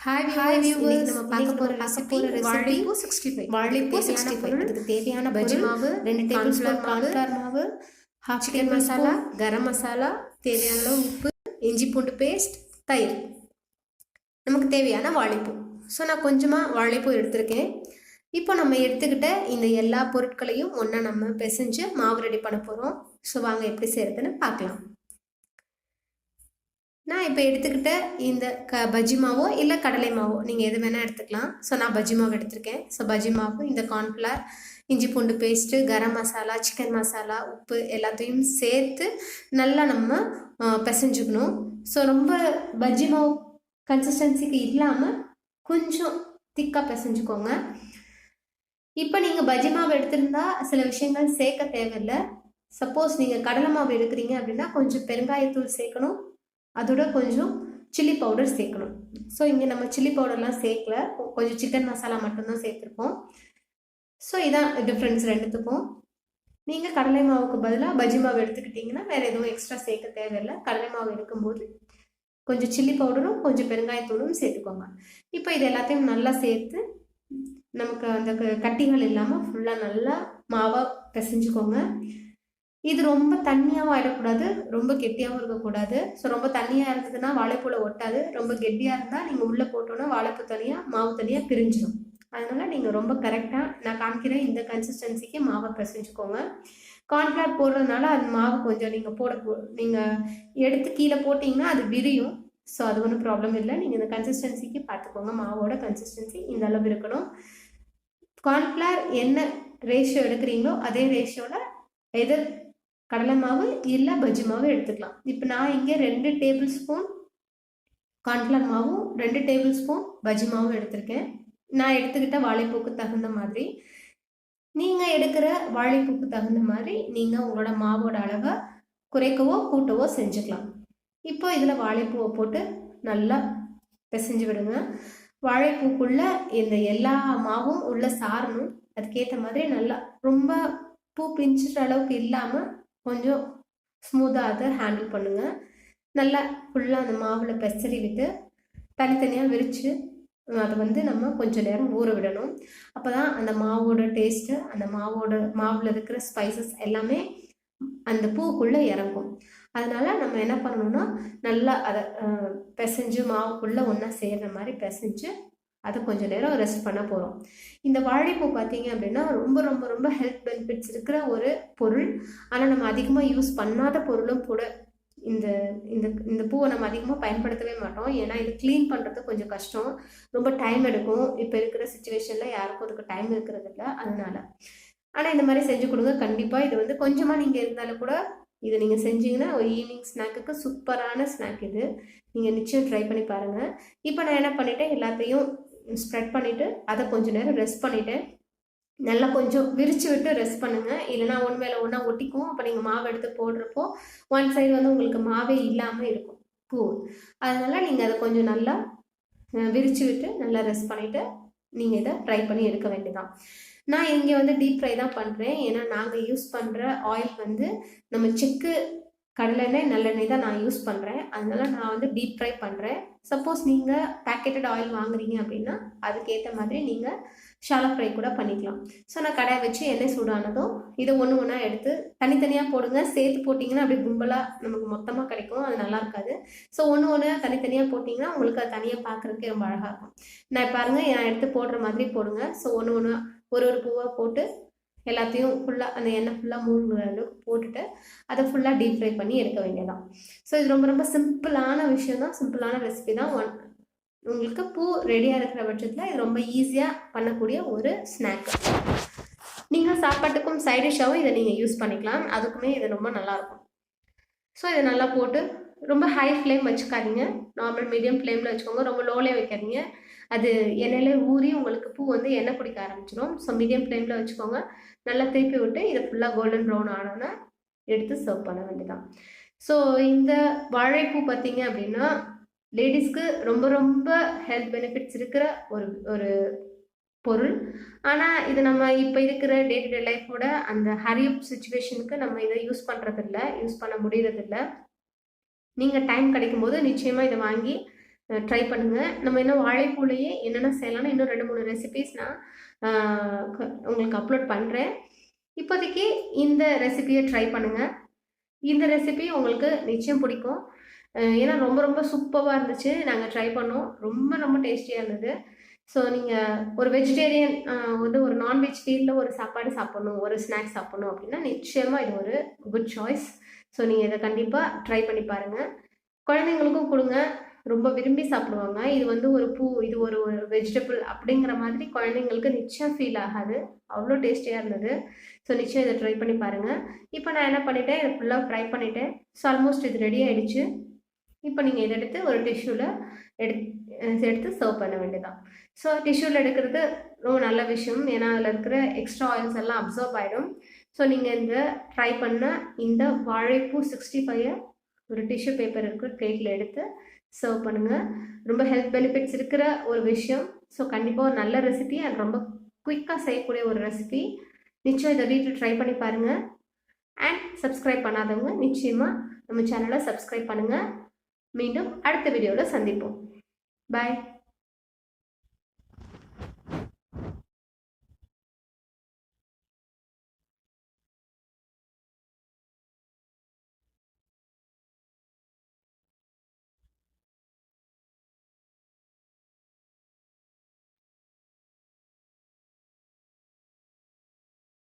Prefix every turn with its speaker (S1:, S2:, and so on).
S1: Hi viewers,
S2: நம்ம பார்க்க போற ரெசிபி
S1: Vazhaipoo65.
S2: Vazhaipoo65 அதுக்கு தேவையான
S1: பஜ்ஜி
S2: பொருள்
S1: மாவு
S2: 2 டேபிள்ஸ்பூன்
S1: கார்ன்ஃப்ளவர்
S2: மாவு, half
S1: சிக்கன் மசாலா கரம் மசாலா தேவையான அளவு உப்பு இஞ்சி பூண்டு பேஸ்ட் தயிர் நமக்கு தேவையான வாழைப்பூ. ஸோ நான் கொஞ்சமாக வாழைப்பூ எடுத்திருக்கேன். இப்போ நம்ம எடுத்துக்கிட்ட இந்த எல்லா பொருட்களையும் ஒன்றா நம்ம பிசைஞ்சு மாவு ரெடி பண்ண போகிறோம். ஸோ வாங்க எப்படி செய்கிறதுன்னு பார்க்கலாம். நான் இப்போ எடுத்துக்கிட்ட இந்த பஜ்ஜி மாவோ இல்லை கடலை மாவோ நீங்கள் எது வேணால் எடுத்துக்கலாம். ஸோ நான் பஜ்ஜி மாவு எடுத்திருக்கேன். ஸோ பஜ்ஜி மாவு, இந்த கார்ன்ஃப்ளவர், இஞ்சி பூண்டு பேஸ்ட்டு, கரம் மசாலா, சிக்கன் மசாலா, உப்பு எல்லாத்தையும் சேர்த்து நல்லா நம்ம பிசைஞ்சுக்கணும். ஸோ ரொம்ப பஜ்ஜி மாவு கன்சிஸ்டன்சிக்கு இல்லாமல் கொஞ்சம் திக்காக பிசைஞ்சுக்கோங்க. இப்போ நீங்கள் பஜ்ஜி மாவு எடுத்திருந்தா சில விஷயங்கள் சேர்க்க தேவையில்லை. சப்போஸ் நீங்கள் கடலை மாவு எடுக்கிறீங்க அப்படின்னா கொஞ்சம் பெருங்காயத்தூள் சேர்க்கணும், அதோட கொஞ்சம் சில்லி பவுடர் சேர்க்கணும். ஸோ இங்கே நம்ம சில்லி பவுடர்லாம் சேர்க்கல, கொஞ்சம் சிக்கன் மசாலா மட்டும்தான் சேர்த்துருக்கோம். ஸோ இதான் டிஃப்ரென்ஸ் ரெண்டுத்துக்கும். நீங்கள் கடலை மாவுக்கு பதிலாக பஜ்ஜி மாவு எடுத்துக்கிட்டிங்கன்னா வேறு எதுவும் எக்ஸ்ட்ரா சேர்க்க தேவையில்லை. கடலை மாவு எடுக்கும்போது கொஞ்சம் சில்லி பவுடரும் கொஞ்சம் பெருங்காயத்தூளும் சேர்த்துக்கோங்க. இப்போ இது எல்லாத்தையும் நல்லா சேர்த்து நமக்கு அந்த கட்டிகள் இல்லாமல் ஃபுல்லாக நல்லா மாவாக பிசைஞ்சுக்கோங்க. இது ரொம்ப தண்ணியாகவும் ஆகிடக்கூடாது, ரொம்ப கெட்டியாகவும் இருக்கக்கூடாது. ஸோ ரொம்ப தண்ணியாக இருந்ததுன்னா வாழைப்பூவில் ஒட்டாது. ரொம்ப கெட்டியாக இருந்தால் நீங்கள் உள்ளே போட்டோன்னா வாழைப்பூ தனியாக மாவு தனியாக பிரிஞ்சிடும். அதனால் நீங்கள் ரொம்ப கரெக்டாக நான் காமிக்கிற இந்த கன்சிஸ்டன்சிக்கு மாவை பிசைஞ்சுக்கோங்க. கார்ன்ஃப்ளவர் போடுறதுனால அது மாவு கொஞ்சம் நீங்கள் எடுத்து கீழே போட்டிங்கன்னா அது விரியும். ஸோ அது ஒன்றும் ப்ராப்ளம் இல்லை. நீங்கள் இந்த கன்சிஸ்டன்சிக்கு பார்த்துக்கோங்க. மாவோட கன்சிஸ்டன்சி இந்த அளவு இருக்கணும். கார்ன்ஃப்ளவர் என்ன ரேஷியோ எடுக்கிறீங்களோ அதே ரேஷியோவில் எதிர் கடலை மாவு இல்லை பஜ்ஜி மாவு எடுத்துக்கலாம். இப்போ நான் இங்கே 2 டேபிள் ஸ்பூன் கார்ன்ஃப்ளவர் மாவும் 2 டேபிள் ஸ்பூன் பஜ்ஜி மாவும் எடுத்திருக்கேன். நான் எடுத்துக்கிட்ட வாழைப்பூக்கு தகுந்த மாதிரி நீங்கள் எடுக்கிற வாழைப்பூக்கு தகுந்த மாதிரி நீங்கள் உங்களோட மாவோட அளவை குறைக்கவோ கூட்டவோ செஞ்சுக்கலாம். இப்போ இதில் வாழைப்பூவை போட்டு நல்லா பிசைஞ்சு விடுங்க. வாழைப்பூக்குள்ளே இந்த எல்லா மாவும் உள்ள சாரணும். அதுக்கேற்ற மாதிரி நல்லா ரொம்ப பூ பிஞ்சுற அளவுக்கு இல்லாமல் கொஞ்சம் ஸ்மூத்தாக அதை ஹேண்டில் பண்ணுங்கள். நல்லா ஃபுல்லாக அந்த மாவில் பெசரி விட்டு தனித்தனியாக விரித்து அதை நம்ம கொஞ்சம் நேரம் ஊற விடணும். அப்போ தான் அந்த மாவோட டேஸ்ட்டு, அந்த மாவில் இருக்கிற ஸ்பைசஸ் எல்லாமே அந்த பூக்குள்ளே இறங்கும். அதனால் நம்ம என்ன பண்ணணும்னா நல்லா அதை பிசைஞ்சு மாவுக்குள்ளே ஒன்றா சேர்கிற மாதிரி பிசைஞ்சு அதை கொஞ்சம் நேரம் ரெஸ்ட் பண்ண போகிறோம். இந்த வாழைப்பூ பார்த்தீங்க அப்படின்னா ரொம்ப ரொம்ப ரொம்ப ஹெல்த் பெனிஃபிட்ஸ் இருக்கிற ஒரு பொருள். ஆனால் நம்ம அதிகமாக யூஸ் பண்ணாத பொருளும் கூட. இந்த இந்த இந்த பூவை நம்ம அதிகமாக பயன்படுத்தவே மாட்டோம். ஏன்னா இது க்ளீன் பண்ணுறது கொஞ்சம் கஷ்டம், ரொம்ப டைம் எடுக்கும். இப்போ இருக்கிற சுச்சுவேஷனில் யாருக்கும் அதுக்கு டைம் இருக்கிறது இல்லை. அதனால ஆனால் இந்த மாதிரி செஞ்சு கொடுங்க. கண்டிப்பாக இது கொஞ்சமாக நீங்கள் இருந்தாலும் கூட இதை நீங்கள் செஞ்சீங்கன்னா ஒரு ஈவினிங் ஸ்நாக்குக்கு சூப்பரான ஸ்நாக் இது. நீங்கள் நிச்சயம் ட்ரை பண்ணி பாருங்கள். இப்போ நான் என்ன பண்ணிட்டேன், எல்லாத்தையும் ஸ்ப்ரெட் பண்ணிவிட்டு அதை கொஞ்சம் நேரம் ரெஸ்ட் பண்ணிவிட்டேன். நல்லா கொஞ்சம் விரித்து விட்டு ரெஸ்ட் பண்ணுங்கள். இல்லைனா ஒன்று மேலே ஒன்றா ஒட்டிக்கும். அப்போ நீங்கள் மாவு எடுத்து போடுறப்போ ஒன் சைடு உங்களுக்கு மாவே இல்லாமல் இருக்கும் பூ. அதனால் நீங்கள் அதை கொஞ்சம் நல்லா விரித்து விட்டு நல்லா ரெஸ்ட் பண்ணிவிட்டு நீங்கள் இதை ஃப்ரை பண்ணி எடுக்க வேண்டியதான். நான் இங்கே டீப் ஃப்ரை தான் பண்ணுறேன். ஏன்னா நாங்கள் யூஸ் பண்ணுற ஆயில் நம்ம செக்கு கடலெண்ணெய் நல்லெண்ணெய் தான் நான் யூஸ் பண்ணுறேன். அதனால நான் டீப் ஃப்ரை பண்ணுறேன். சப்போஸ் நீங்கள் பேக்கெட்டட் ஆயில் வாங்குறீங்க அப்படின்னா அதுக்கேற்ற மாதிரி நீங்கள் ஷாலோ ஃப்ரை கூட பண்ணிக்கலாம். ஸோ நான் கடாயை வச்சு எண்ணெய் சூடானதும் இதை ஒன்று ஒன்றா எடுத்து தனித்தனியாக போடுங்க. சேர்த்து போட்டிங்கன்னா அப்படியே கும்பலாக நமக்கு மொத்தமாக கிடைக்கும், அது நல்லா இருக்காது. ஸோ ஒன்று தனித்தனியாக போட்டிங்கன்னா உங்களுக்கு அது தனியாக பார்க்குறதுக்கே ரொம்ப அழகாக இருக்கும். நான் பாருங்கள், நான் எடுத்து போடுற மாதிரி போடுங்க. ஸோ ஒன்று ஒரு பூவாக போட்டு எல்லாத்தையும் ஃபுல்லாக அந்த எண்ணெய் ஃபுல்லாக மூழ்கிற அளவுக்கு போட்டுட்டு அதை ஃபுல்லாக டீப் ஃப்ரை பண்ணி எடுக்க வேண்டியதான். ஸோ இது ரொம்ப ரொம்ப சிம்பிளான விஷயம் தான், சிம்பிளான ரெசிபி தான். உங்களுக்கு பூ ரெடியாக இருக்கிற பட்சத்தில் இது ரொம்ப ஈஸியாக பண்ணக்கூடிய ஒரு ஸ்நாக். நீங்கள் சாப்பாட்டுக்கும் சைட் டிஷ்ஷாகவும் இதை நீங்கள் யூஸ் பண்ணிக்கலாம். அதுக்குமே இது ரொம்ப நல்லாயிருக்கும். ஸோ இதை நல்லா போட்டு ரொம்ப ஹை ஃப்ளேம் வச்சுக்காதீங்க, நார்மல் மீடியம் ஃப்ளேமில் வச்சுக்கோங்க. ரொம்ப லோலே வைக்காதீங்க, அது எண்ணெயில ஊறி உங்களுக்கு பூ எண்ணெய் பிடிக்க ஆரம்பிச்சிடும். ஸோ மீடியம் ஃப்ளேமில் வச்சுக்கோங்க. நல்லா திருப்பி விட்டு இதை ஃபுல்லாக கோல்டன் ப்ரௌன் ஆனோன்னா எடுத்து சர்வ் பண்ண வேண்டியதான். ஸோ இந்த வாழைப்பூ பார்த்தீங்க அப்படின்னா லேடிஸ்க்கு ரொம்ப ரொம்ப ஹெல்த் பெனிஃபிட்ஸ் இருக்கிற ஒரு பொருள். ஆனால் இது நம்ம இப்போ இருக்கிற டே டு டே லைஃபோட அந்த ஹரியப் சுச்சுவேஷனுக்கு நம்ம இதை யூஸ் பண்ணுறதில்ல, யூஸ் பண்ண முடியறதில்ல. நீங்கள் டைம் கிடைக்கும்போது நிச்சயமாக இதை வாங்கி ட்ரை பண்ணுங்கள். நம்ம இன்னும் வாழைப்பூலையே என்னென்ன செய்யலாம்னு இன்னும் 2-3 ரெசிபீஸ் நான் உங்களுக்கு அப்லோட் பண்ணுறேன். இப்போதைக்கு இந்த ரெசிபியை ட்ரை பண்ணுங்கள். இந்த ரெசிபி உங்களுக்கு நிச்சயம் பிடிக்கும். ஏன்னா ரொம்ப ரொம்ப சூப்பராக இருந்துச்சு. நாங்கள் ட்ரை பண்ணோம். ரொம்ப ரொம்ப டேஸ்டியாக இருந்தது. ஸோ நீங்கள் ஒரு வெஜிடேரியன் வந்து ஒரு நான்வெஜ் ஃபீல்டில் ஒரு சாப்பாடு சாப்பிட்ணும், ஒரு ஸ்நாக்ஸ் சாப்பிட்ணும் அப்படின்னா நிச்சயமாக இது ஒரு குட் சாய்ஸ். ஸோ நீங்கள் இதை கண்டிப்பாக ட்ரை பண்ணி பாருங்கள். குழந்தைங்களுக்கும் கொடுங்க, ரொம்ப விரும்பி சாப்பிடுவாங்க. இது வந்து ஒரு பூ, இது ஒரு வெஜிடபிள் அப்படிங்கிற மாதிரி குழந்தைங்களுக்கு நிச்சயம் ஃபீல் ஆகாது. அவ்வளோ டேஸ்டியாக இருந்தது. ஸோ நிச்சயம் இதை ட்ரை பண்ணி பாருங்கள். இப்போ நான் என்ன பண்ணிட்டேன், இதை ஃபுல்லாக ஃப்ரை பண்ணிட்டேன். ஸோ ஆல்மோஸ்ட் இது ரெடி ஆகிடுச்சு. இப்போ நீங்கள் இதை எடுத்து ஒரு டிஷ்யூவில் எடுத்து சர்வ் பண்ண வேண்டியதான். ஸோ டிஷ்யூவில் எடுக்கிறது ரொம்ப நல்ல விஷயம். ஏன்னா அதில் இருக்கிற எக்ஸ்ட்ரா ஆயில்ஸ் எல்லாம் அப்சர்வ் ஆகிடும். ஸோ நீங்கள் இந்த ட்ரை பண்ண இந்த வாழைப்பூ 65 ஒரு டிஷ்யூ பேப்பர் இருக்கிற பிளேட்டில் எடுத்து சர்வ் பண்ணுங்கள். ரொம்ப ஹெல்த் பெனிஃபிட்ஸ் இருக்கிற ஒரு விஷயம். ஸோ கண்டிப்பாக ஒரு நல்ல ரெசிபி அண்ட் ரொம்ப குயிக்காக செய்யக்கூடிய ஒரு ரெசிபி. நிச்சயம் இதை வீட்டில் ட்ரை பண்ணி பாருங்கள். அண்ட் சப்ஸ்கிரைப் பண்ணாதவங்க நிச்சயமாக நம்ம சேனலை சப்ஸ்கிரைப் பண்ணுங்கள். மீண்டும் அடுத்த வீடியோவில் சந்திப்போம். பாய்.